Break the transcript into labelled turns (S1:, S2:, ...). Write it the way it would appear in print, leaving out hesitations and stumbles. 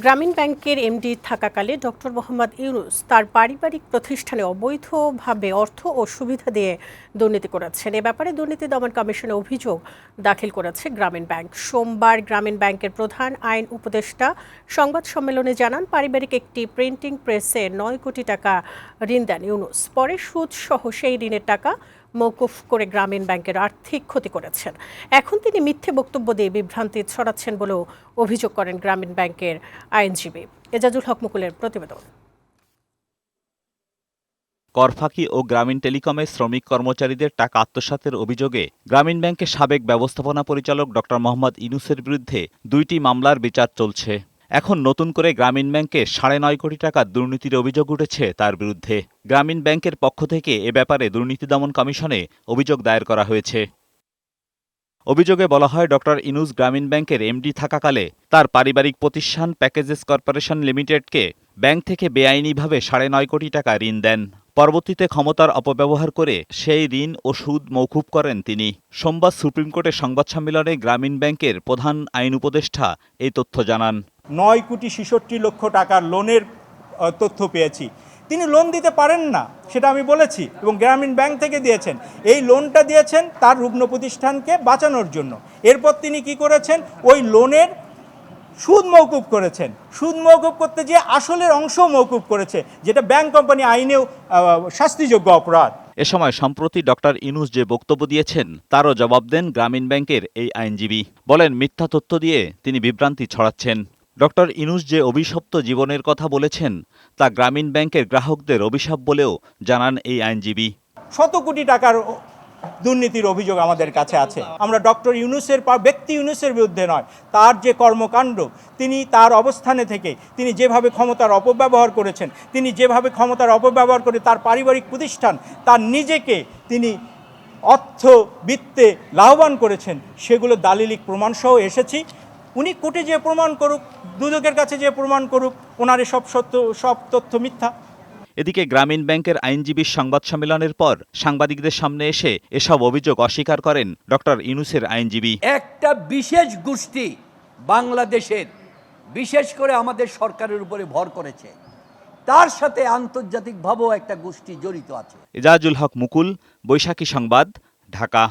S1: গ্রামীণ ব্যাংকের MD থাকাকালে doctor Mohammad Yunus তার পারিবারিক প্রতিষ্ঠানে অবৈধভাবে অর্থ ও সুবিধা দিয়ে দুর্নীতি করেছেন। এ ব্যাপারে দুর্নীতি দমন কমিশনে অভিযোগ দাখিল করেছে গ্রামীণ ব্যাংক। সোমবার গ্রামীণ ব্যাংকের প্রধান আইন উপদেষ্টা সংবাদ সম্মেলনে জানান, পারিবারিক একটি প্রিন্টিং প্রেসে ৯ কোটি টাকা ঋণ দেন ইউনূস। পরে সুদ সহ সেই ঋণের টাকা মওকুফ করে গ্রামীণ ব্যাংকের আর্থিক ক্ষতি করেছেন। এখন তিনি মিথ্যে বক্তব্য দিয়ে বিভ্রান্তি ছড়াচ্ছেন বলেও অভিযোগ করেন গ্রামীণ ব্যাংকের আইনজীবী। এজাজুল হক মুকুলের প্রতিবেদন।
S2: করফাকি ও গ্রামীণ টেলিকমের শ্রমিক কর্মচারীদের টাকা আত্মসাতের অভিযোগে গ্রামীণ ব্যাংকের সাবেক ব্যবস্থাপনা পরিচালক ডক্টর মোহাম্মদ ইউনূসের বিরুদ্ধে ২টি মামলার বিচার চলছে। এখন নতুন করে গ্রামীণ ব্যাংকে ৯.৫ কোটি টাকার দুর্নীতির অভিযোগ উঠেছে তার বিরুদ্ধে। গ্রামীণ ব্যাংকের পক্ষ থেকে এ ব্যাপারে দুর্নীতি দমন কমিশনে অভিযোগ দায়ের করা হয়েছে। অভিযোগে বলা হয়, ডক্টর ইউনূস গ্রামীণ ব্যাংকের এমডি থাকাকালে তার পারিবারিক প্রতিষ্ঠান প্যাকেজেস কর্পোরেশন লিমিটেডকে ব্যাংক থেকে বেআইনিভাবে ৯.৫ কোটি টাকা ঋণ দেন। পরবর্তীতে ক্ষমতার অপব্যবহার করে সেই ঋণ ও সুদ মওকুফ করেন তিনি। সোমবার সুপ্রিম কোর্টে সংবাদ সম্মেলনে গ্রামীণ ব্যাংকের প্রধান আইন উপদেষ্টা এই তথ্য জানান।
S3: ৯,৬৬,০০,০০০ টাকার লোনের তথ্য পেয়েছি। তিনি লোন দিতে পারেন না, সেটা আমি বলেছি, এবং গ্রামীণ ব্যাংক থেকে দিয়েছেন। এই লোনটা দিয়েছেন তার রুগ্ন প্রতিষ্ঠানকে বাঁচানোর জন্য। এরপর তিনি কি করেছেন, ওই লোনের সুদ মওকুফ করেছেন। সুদ মওকুফ করতে গিয়ে আসলের অংশ মওকুফ করেছে, যেটা ব্যাংক কোম্পানি আইনেও শাস্তিযোগ্য অপরাধ।
S2: এ সময় সম্প্রতি ডক্টর ইউনূস যে বক্তব্য দিয়েছেন তারও জবাব দেন গ্রামীণ ব্যাংকের এই আইনজীবী। বলেন, মিথ্যা তথ্য দিয়ে তিনি বিভ্রান্তি ছড়াচ্ছেন। ডক্টর ইউনূস যে অভিশপ্ত জীবনের কথা বলেছেন তা গ্রামীণ ব্যাংকের গ্রাহকদের অভিশাপ বলেও জানান এই আইনজীবী।
S3: শত কোটি টাকার দুর্নীতির অভিযোগ আমাদের কাছে আছে। আমরা ডক্টর ইউনূসের ব্যক্তি ইউনূসের বিরুদ্ধে নয়, তার যে কর্মকাণ্ড, তিনি তার অবস্থানে থেকে তিনি যেভাবে ক্ষমতার অপব্যবহার করেছেন, তিনি যেভাবে ক্ষমতার অপব্যবহার করে তার পারিবারিক প্রতিষ্ঠান, তার নিজেকে তিনি অর্থবিত্তে লাভবান করেছেন, সেগুলো দালিলিক প্রমাণসহ এসেছি। উনি কোর্টে যে প্রমাণ করুক, দুদকের কাছে যে প্রমাণ করুক, ওনার সব তথ্য মিথ্যা।
S2: এদিকে গ্রামীণ ব্যাংকের আইনজীবীর সংবাদ সম্মেলনের পর সাংবাদিকদের সামনে এসে এসব অভিযোগ অস্বীকার করেন ডক্টর ইউনূসের আইনজীবী।
S4: একটা বিশেষ গোষ্ঠী বাংলাদেশের, বিশেষ করে আমাদের সরকারের উপরে ভর করেছে, তার সাথে আন্তর্জাতিকভাবেও একটা গোষ্ঠী জড়িত আছে।
S2: এজাজুল হক মুকুল, বৈশাখী সংবাদ, ঢাকা।